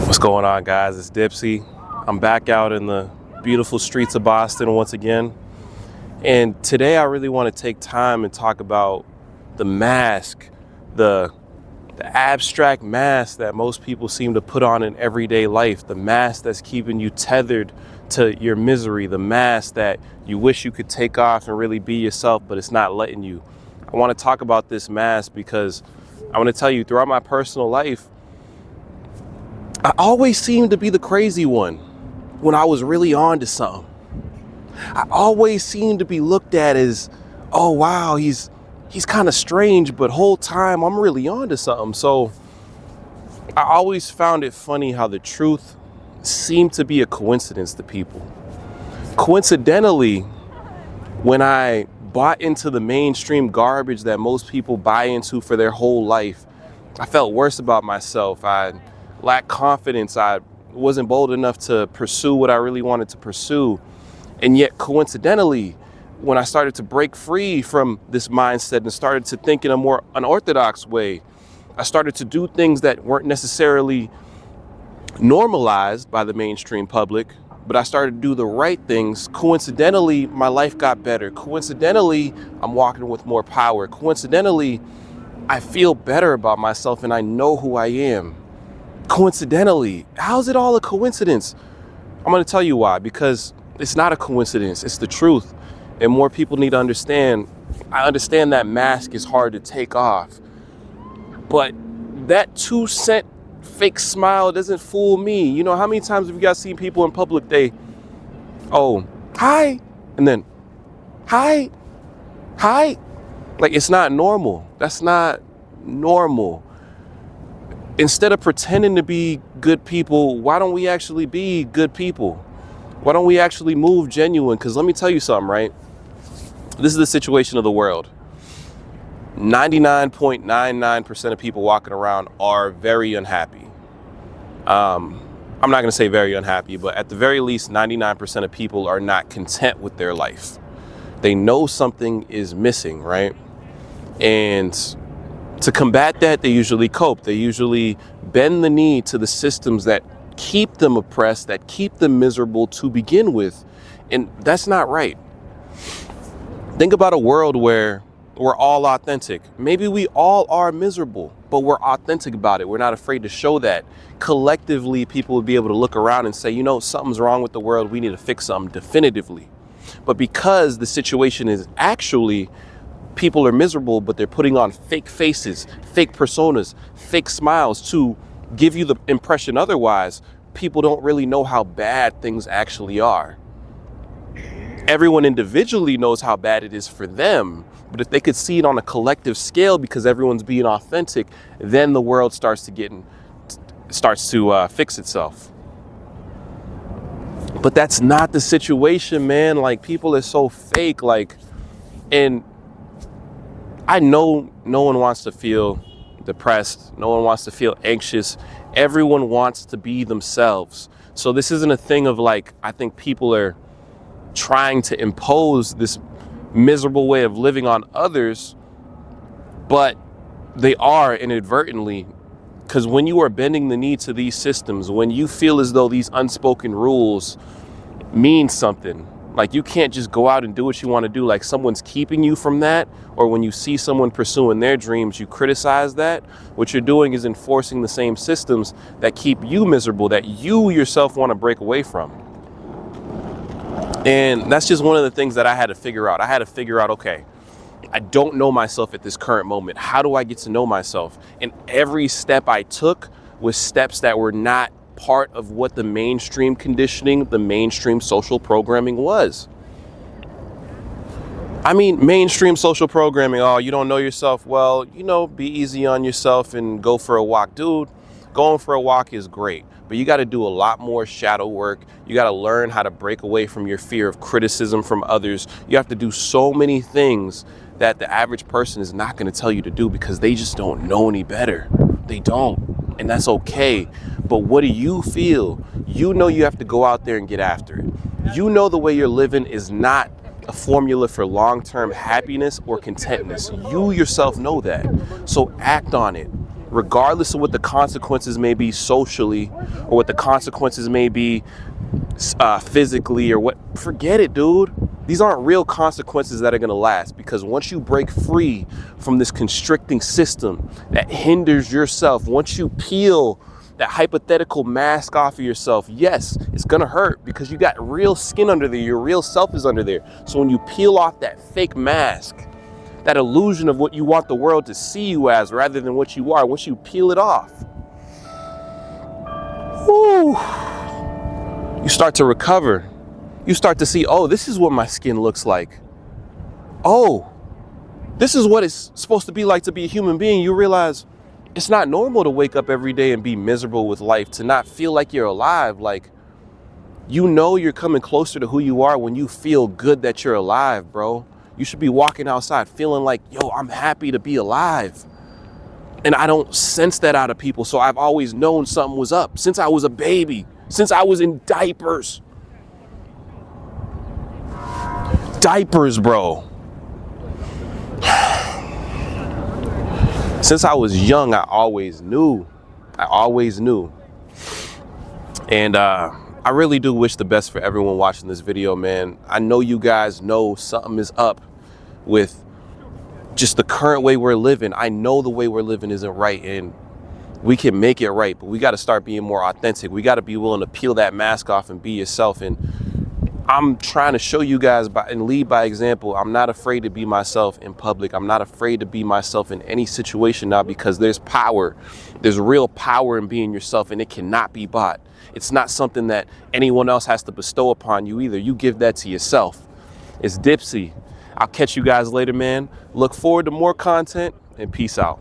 What's going on, guys? It's Dipsy. I'm back out in the beautiful streets of Boston once again. And today I really want to take time and talk about the mask, the abstract mask that most people seem to put on in everyday life, the mask that's keeping you tethered to your misery, the mask that you wish you could take off and really be yourself, but it's not letting you. I want to talk about this mask because I want to tell you, throughout my personal life, I always seemed to be the crazy one when I was really on to something. I always seemed to be looked at as, oh wow, he's kind of strange, but whole time I'm really on to something. So I always found it funny how the truth seemed to be a coincidence to people. Coincidentally, when I bought into the mainstream garbage that most people buy into for their whole life, I felt worse about myself. I lacked confidence. I wasn't bold enough to pursue what I really wanted to pursue. And yet, coincidentally, when I started to break free from this mindset and started to think in a more unorthodox way, I started to do things that weren't necessarily normalized by the mainstream public, but I started to do the right things. Coincidentally, my life got better. Coincidentally, I'm walking with more power. Coincidentally, I feel better about myself and I know who I am. Coincidentally, how's it all a coincidence? I'm going to tell you why, because it's not a coincidence. It's the truth. And more people need to understand. I understand that mask is hard to take off, but that 2-cent fake smile doesn't fool me. You know, how many times have you guys seen people in public, oh, hi, and then hi. Like, it's not normal. That's not normal. Instead of pretending to be good people, why don't we actually be good people? Why don't we actually move genuine? Because let me tell you something, right? This is the situation of the world. 99.99% of people walking around are very unhappy. I'm not going to say very unhappy, but at the very least, 99% of people are not content with their life. They know something is missing, right? And to combat that, they usually cope. They usually bend the knee to the systems that keep them oppressed, that keep them miserable to begin with. And that's not right. Think about a world where we're all authentic. Maybe we all are miserable, but we're authentic about it. We're not afraid to show that. Collectively, people would be able to look around and say, you know, something's wrong with the world. We need to fix something definitively. But because the situation is actually people are miserable, but they're putting on fake faces, fake personas, fake smiles to give you the impression otherwise, people don't really know how bad things actually are. Everyone individually knows how bad it is for them, but if they could see it on a collective scale because everyone's being authentic, then the world starts to fix itself. But that's not the situation, man. Like, people are so fake, and I know no one wants to feel depressed. No one wants to feel anxious. Everyone wants to be themselves. So this isn't a thing of I think people are trying to impose this miserable way of living on others, but they are inadvertently, because when you are bending the knee to these systems, when you feel as though these unspoken rules mean something, like you can't just go out and do what you want to do, like someone's keeping you from that, or when you see someone pursuing their dreams, you criticize that. What you're doing is enforcing the same systems that keep you miserable, that you yourself want to break away from. And that's just one of the things that I had to figure out. I had to figure out, okay, I don't know myself at this current moment. How do I get to know myself? And every step I took was steps that were not part of what the mainstream conditioning, the mainstream social programming was. I mean, mainstream social programming, oh, you don't know yourself? Well, you know, be easy on yourself and go for a walk. Dude, going for a walk is great, but you got to do a lot more shadow work. You got to learn how to break away from your fear of criticism from others. You have to do so many things that the average person is not going to tell you to do because they just don't know any better. They don't. And that's okay. But what do you feel? You know you have to go out there and get after it. You know the way you're living is not a formula for long-term happiness or contentness. You yourself know that. So act on it. regardless of what the consequences may be socially, or what the consequences may be physically, or what, forget it, dude. These aren't real consequences that are going to last, because once you break free from this constricting system that hinders yourself, once you peel that hypothetical mask off of yourself, yes, it's going to hurt because you got real skin under there. Your real self is under there. So when you peel off that fake mask, that illusion of what you want the world to see you as rather than what you are, once you peel it off, whoo, you start to recover. You start to see, oh, this is what my skin looks like. Oh, this is what it's supposed to be like to be a human being. You realize it's not normal to wake up every day and be miserable with life, to not feel like you're alive. Like, you know you're coming closer to who you are when you feel good that you're alive, bro. You should be walking outside feeling like, yo, I'm happy to be alive. And I don't sense that out of people. So I've always known something was up since I was a baby, since I was in diapers. Diapers, bro. Since I was young, I always knew. And I really do wish the best for everyone watching this video, man. I know you guys know something is up with just the current way we're living. I know the way we're living isn't right, and we can make it right, but we got to start being more authentic. We got to be willing to peel that mask off and be yourself. And I'm trying to show you guys and lead by example. I'm not afraid to be myself in public. I'm not afraid to be myself in any situation now, because there's power. There's real power in being yourself, and it cannot be bought. It's not something that anyone else has to bestow upon you either. You give that to yourself. It's Dipsy. I'll catch you guys later, man. Look forward to more content, and peace out.